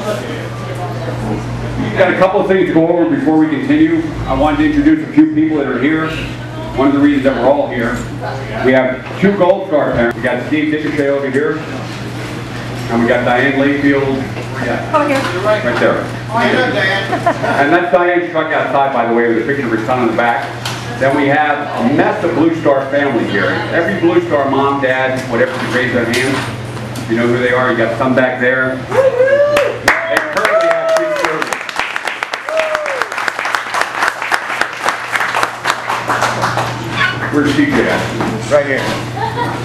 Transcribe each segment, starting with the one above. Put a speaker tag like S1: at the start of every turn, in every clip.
S1: We've got a couple of things to go over before we continue. I wanted to introduce a few people that are here. One of the reasons that we're all here. We have 2 Gold Star parents. We got Steve Dickershey over here. And we got Dianne Layfield. Right there.
S2: How you doing, Dianne?
S1: And that's Dianne's truck outside, by the way, with a picture of her son in the back. Then we have a mess of Blue Star family here. Every Blue Star mom, dad, whatever, can raise their hands. You know who they are. You got some back there. They currently have 3 children. Where's TJ at?
S2: Right here.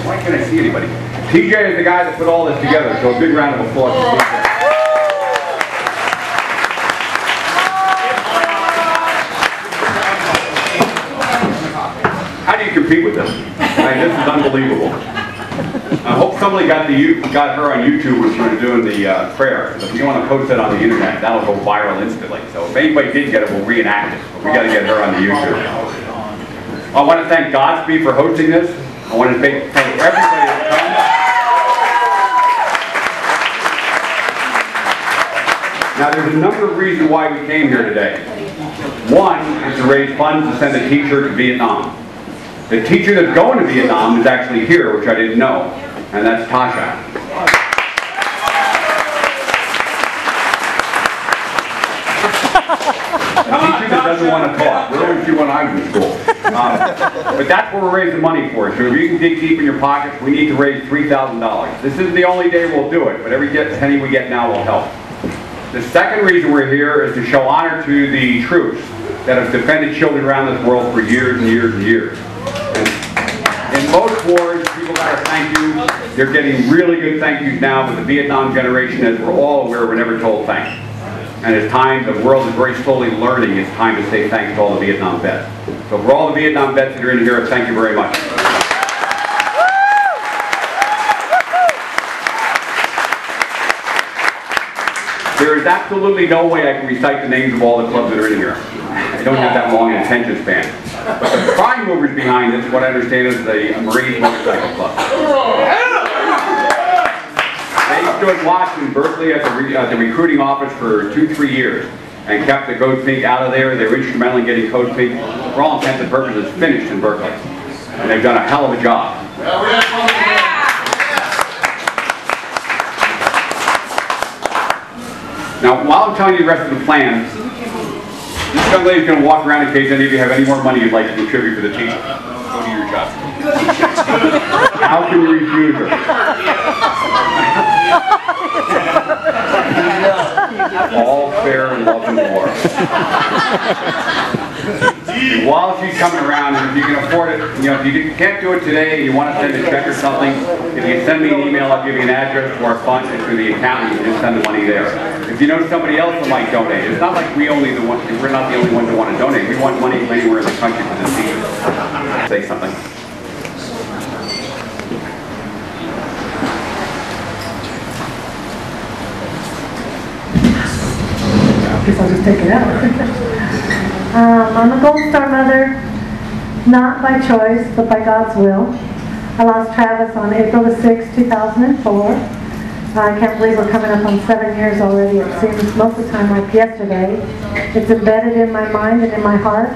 S1: Why can't I see anybody? TJ is the guy that put all this together, so a big round of applause for TJ. How do you compete with this? I mean, this is unbelievable. I hope somebody got her on YouTube when she was doing the prayer. So if you want to post it on the internet, that'll go viral instantly. So if anybody did get it, we'll reenact it. But we got to get her on the YouTube. I want to thank Godspeed for hosting this. I want to thank everybody that comes. Now, there's a number of reasons why we came here today. One is to raise funds to send a teacher to Vietnam. The teacher that's going to Vietnam is actually here, which I didn't know, and that's Tasha. A teacher that doesn't want to talk. We're always when I was in school. But that's what we're raising money for. So if you can dig deep in your pockets, we need to raise $3,000. This isn't the only day we'll do it, but every penny we get now will help. The second reason we're here is to show honor to the troops that have defended children around this world for years and years and years. And in most wars, people got to thank you. They're getting really good thank yous now, but the Vietnam generation, as we're all aware, were never told thanks. And it's time, the world is very slowly learning, it's time to say thanks to all the Vietnam vets. So for all the Vietnam vets that are in here, thank you very much. There is absolutely no way I can recite the names of all the clubs that are in here. I don't have that long an attention span. But the prime movers behind this, what I understand, is the Marine Motorcycle Club. They stood watch in Berkeley at the recruiting office for 2-3 years and kept the Code Pink out of there. They were instrumental in getting Code Pink, for all intents and purposes, finished in Berkeley. And they've done a hell of a job. Now, while I'm telling you the rest of the plan, this young lady's going to walk around in case any of you have any more money you'd like to contribute for the teacher. Go to your job. How can you refuse her? All fair and love and war. And while she's coming around, if you can afford it, you know, if you can't do it today and you want to send a check or something, if you send me an email, I'll give you an address to our fund and to the account, and you can just send the money there. If you know somebody else that might donate, it's not like we're not the only ones that want to donate. We want money from anywhere in the country for this team. Say something.
S3: I guess I'll just take it out. I'm a Gold Star mother, not by choice, but by God's will. I lost Travis on April the 6th, 2004. I can't believe we're coming up on 7 years already. It seems most of the time like yesterday. It's embedded in my mind and in my heart,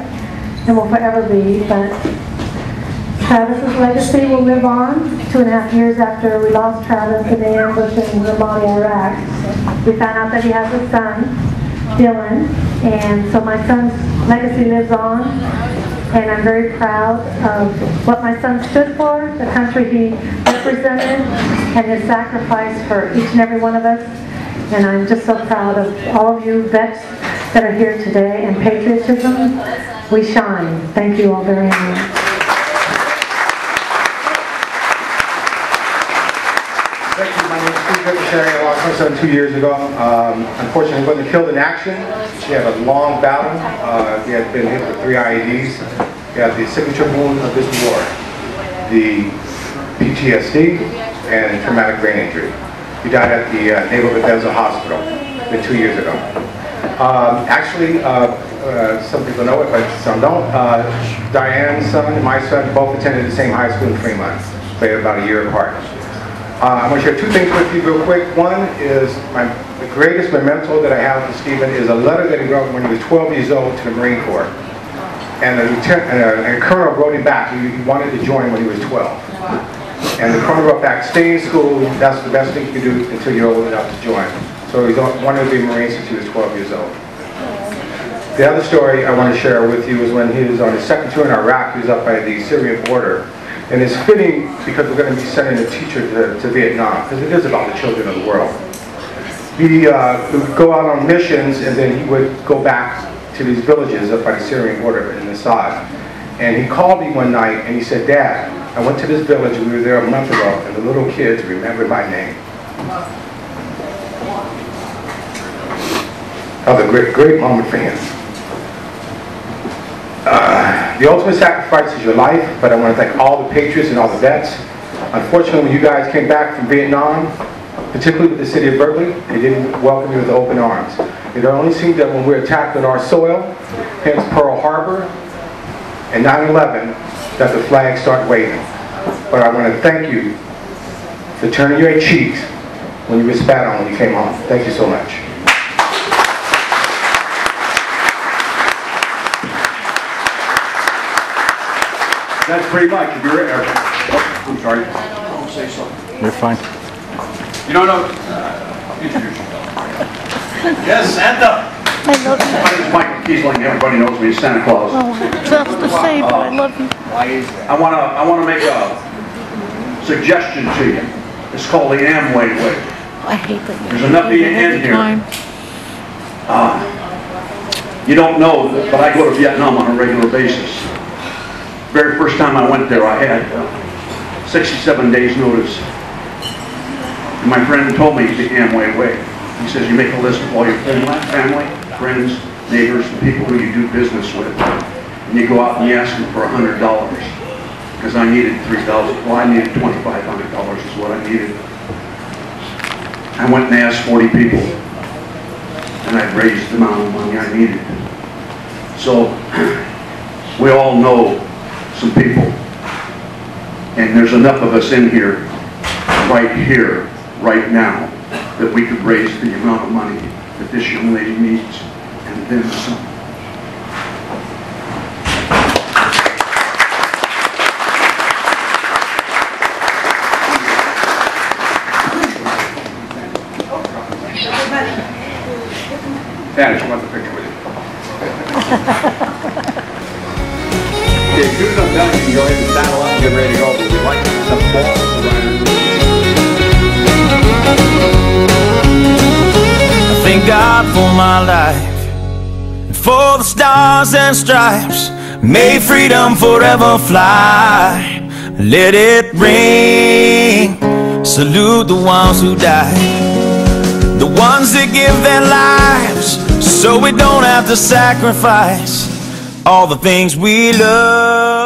S3: and will forever be. But Travis's legacy will live on. 2.5 years after we lost Travis in the ambush in Ramadi, Iraq, we found out that he has a son, Dylan, and so my son's legacy lives on, and I'm very proud of what my son stood for, the country he represented, and his sacrifice for each and every one of us. And I'm just so proud of all of you vets that are here today, and patriotism, we shine. Thank you all very much.
S2: Thank you. My name is Steve Dickershey. I lost my son 2 years ago. Unfortunately, he wasn't killed in action. He had a long battle. He had been hit with 3 IEDs. He had the signature wound of this war, the PTSD and traumatic brain injury. He died at the Naval Bethesda Hospital 2 years ago. Actually, some people know it, but some don't. Dianne's son and my son both attended the same high school in Fremont, but about a year apart. I'm going to share two things with you real quick. One is the greatest memento that I have from Stephen is a letter that he wrote when he was 12 years old to the Marine Corps. And a colonel wrote him back. He wanted to join when he was 12. And the colonel wrote back, stay in school, that's the best thing you can do until you're old enough to join. So he wanted to be a Marine since he was 12 years old. The other story I want to share with you is when he was on his second tour in Iraq. He was up by the Syrian border. And it's fitting because we're going to be sending a teacher to Vietnam, because it is about the children of the world. He would go out on missions, and then he would go back to these villages up by the Syrian border in Assad. And he called me one night and he said, Dad, I went to this village, we were there a month ago, and the little kids remembered my name. That was a great, great moment for him. The ultimate sacrifice is your life, but I want to thank all the patriots and all the vets. Unfortunately, when you guys came back from Vietnam, particularly with the city of Berkeley, they didn't welcome you with open arms. It only seemed that when we were attacked on our soil, hence Pearl Harbor, and 9/11, that the flag started waving. But I want to thank you for turning your cheeks when you were spat on when you came home. Thank you so much.
S1: That's pretty much. If you're, oh, I'm sorry. Don't say something.
S4: You're fine.
S1: You don't know. Introduce yourself. Yes, Santa.
S5: I love you.
S1: My name is Michael Kiesling. Everybody knows me as Santa Claus.
S5: Oh, tough to say, but I love you.
S1: I want to make a suggestion to you. It's called the Amway way.
S5: I hate that.
S1: There's enough of you in here. You don't know, but I go to Vietnam on a regular basis. Very first time I went there, I had 67 days notice. And my friend told me the Amway way. He says, you make a list of all your family, friends, neighbors, and people who you do business with. And you go out and you ask them for $100. Because I needed $3,000. Well, I needed $2,500 is what I needed. I went and asked 40 people. And I raised the amount of money I needed. So, we all know some people, and there's enough of us in here, right now, that we could raise the amount of money that this young lady needs, and then some. Dianne, she wants a picture with you. Okay, as soon as I'm done, you can go ahead and saddle up and get ready to go, but we'd like to get some balls around.
S6: I thank God for my life, and for the stars and stripes. May freedom forever fly. Let it ring. Salute the ones who died, the ones that give their lives, so we don't have to sacrifice all the things we love.